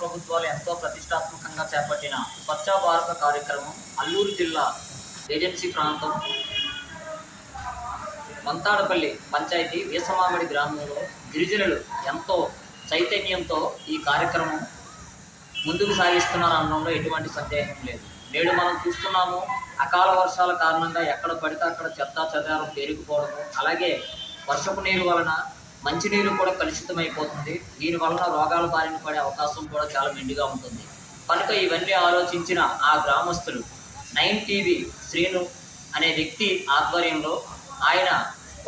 ప్రభుత్వాలు ఎంతో ప్రతిష్టాత్మకంగా చేపట్టిన స్వచ్ఛ భారత కార్యక్రమం అల్లూరు జిల్లా ఏజెన్సీ ప్రాంతం మంతాడపల్లి పంచాయతీ వీసమామిడి గ్రామంలో గిరిజనులు ఎంతో చైతన్యంతో ఈ కార్యక్రమం ముందుకు సాగిస్తున్నారు అనడంలో ఎటువంటి సందేహం లేదు. నేడు మనం చూస్తున్నాము, అకాల వర్షాల కారణంగా ఎక్కడ పడితే అక్కడ చెత్తా చెదారం పేరుకుపోవడము, అలాగే వర్షపు నీరు వలన మంచినీరు కూడా కలుషితమైపోతుంది. దీని వలన రోగాల బారిన పడే అవకాశం కూడా చాలా మెండుగా ఉంటుంది. కనుక ఇవన్నీ ఆలోచించిన ఆ గ్రామస్తులు 9 టీవీ శ్రీను అనే వ్యక్తి ఆధ్వర్యంలో ఆయన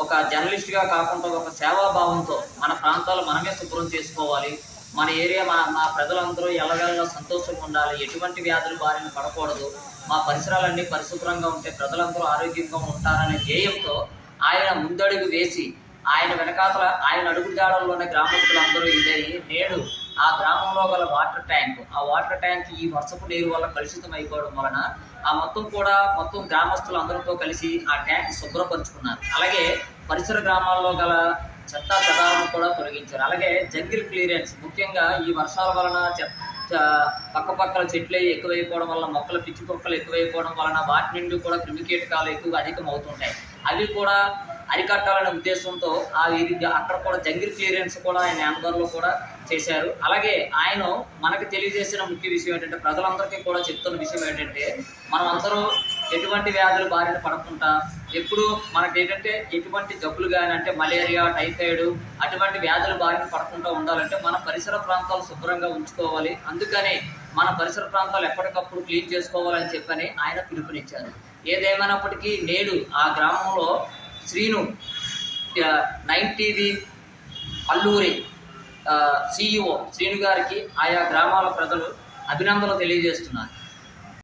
ఒక జర్నలిస్ట్గా కాకుండా ఒక సేవాభావంతో మన ప్రాంతాలు మనమే శుభ్రం చేసుకోవాలి, మన ఏరియా మా ప్రజలందరూ ఎల్లవేళలా సంతోషంగా ఉండాలి, ఎటువంటి వ్యాధులు బారిన పడకూడదు, మా పరిసరాలన్నీ పరిశుభ్రంగా ఉంటే ప్రజలందరూ ఆరోగ్యంగా ఉంటారనే ధ్యేయంతో ఆయన ముందడుగు వేసి ఆయన వెనకాతల ఆయన అడుగుజాడల్లోనే గ్రామస్తులందరూ ఇదయ్యి నేడు ఆ గ్రామంలో గల వాటర్ ట్యాంక్ ఈ వర్షపు నీరు వల్ల కలుషితం అయిపోవడం వలన ఆ మొత్తం గ్రామస్తులందరితో కలిసి ఆ ట్యాంక్ శుభ్రపరుచుకున్నారు. అలాగే పరిసర గ్రామాల్లో గల చెత్తా చెదారం కూడా తొలగించారు. అలాగే జంగిల్ క్లియరెన్స్, ముఖ్యంగా ఈ వర్షాల వలన పక్కపక్కల చెట్లు ఎక్కువైపోవడం వల్ల మొక్కలు పిచ్చి మొక్కలు ఎక్కువైపోవడం వలన వాటి నుండి కూడా క్రిమికీటకాలు ఎక్కువగా అధికమవుతుంటాయి. అవి కూడా అరికట్టాలనే ఉద్దేశంతో అక్కడ కూడా జంగిల్ క్లియరెన్స్ కూడా ఆయన ఆంధ్రలో కూడా చేశారు. అలాగే ఆయన మనకు తెలియజేసిన ముఖ్య విషయం ఏంటంటే, ప్రజలందరికీ కూడా చెప్తున్న విషయం ఏంటంటే, మనం అందరూ ఎటువంటి వ్యాధులు బారిన పడకుండా ఎప్పుడు మనకి ఏంటంటే ఎటువంటి జబ్బులు కానీ అంటే మలేరియా, టైఫాయిడ్ అటువంటి వ్యాధులు బారిన పడకుండా ఉండాలంటే మన పరిసర ప్రాంతాలు శుభ్రంగా ఉంచుకోవాలి. అందుకని మన పరిసర ప్రాంతాలు ఎప్పటికప్పుడు క్లీన్ చేసుకోవాలని చెప్పని ఆయన పిలుపునిచ్చారు. ఏదేమైనప్పటికీ నేడు ఆ గ్రామంలో శ్రీను 9 టీవీ అల్లూరి CEO శ్రీను గారికి ఆయా గ్రామాల ప్రజలు అభినందనలు తెలియజేస్తున్నారు.